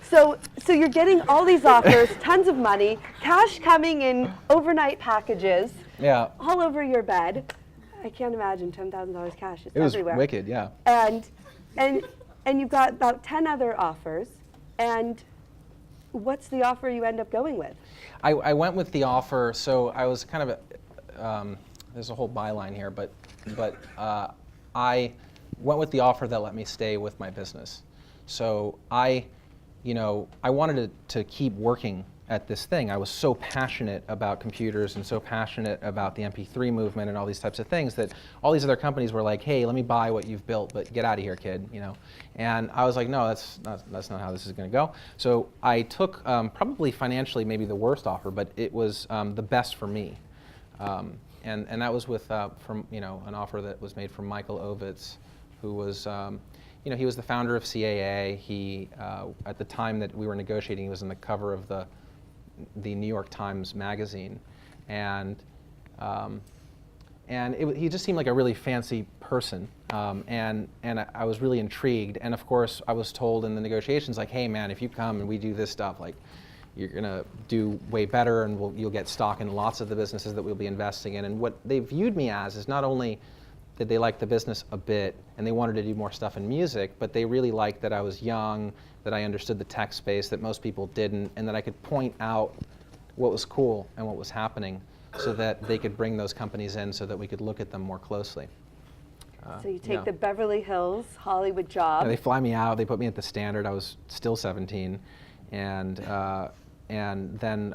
So you're getting all these offers, tons of money, cash coming in overnight packages, all over your bed. I can't imagine $10,000 cash. It's everywhere. It was wicked, yeah. And you've got about 10 other offers. And what's the offer you end up going with? I went with the offer. So I was kind of there's a whole byline here, but I went with the offer that let me stay with my business. So I wanted to keep working at this thing. I was so passionate about computers and so passionate about the MP3 movement and all these types of things that all these other companies were like, hey, let me buy what you've built, but get out of here, kid. And I was like, no, that's not how this is going to go. So I took probably financially maybe the worst offer, but it was the best for me. And that was with from an offer that was made from Michael Ovitz, who was he was the founder of CAA. He at the time that we were negotiating, he was on the cover of the New York Times magazine, and he just seemed like a really fancy person, and I was really intrigued. And of course, I was told in the negotiations, like, hey man, if you come and we do this stuff, like, you're gonna do way better, and you'll get stock in lots of the businesses that we'll be investing in. And what they viewed me as is not only did they like the business a bit and they wanted to do more stuff in music, but they really liked that I was young, that I understood the tech space that most people didn't, and that I could point out what was cool and what was happening so that they could bring those companies in so that we could look at them more closely. So you take the Beverly Hills Hollywood job. Yeah, they fly me out, they put me at the Standard. I was still 17, and then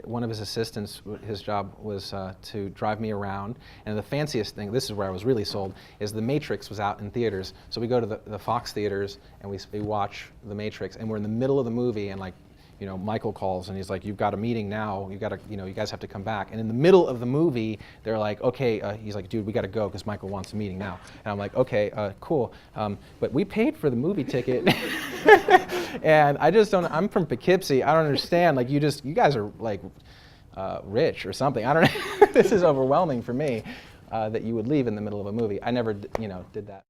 one of his assistants, his job was to drive me around. And the fanciest thing, this is where I was really sold, is The Matrix was out in theaters. So we go to the Fox theaters and we watch The Matrix, and we're in the middle of the movie, and Michael calls and he's like, you've got a meeting now, you guys have to come back. And in the middle of the movie, they're like, okay, he's like, dude, we got to go because Michael wants a meeting now. And I'm like, okay, cool. But we paid for the movie ticket. And I just don't, I'm from Poughkeepsie, I don't understand, like, you guys are like rich or something. I don't know, this is overwhelming for me that you would leave in the middle of a movie. I never, did that.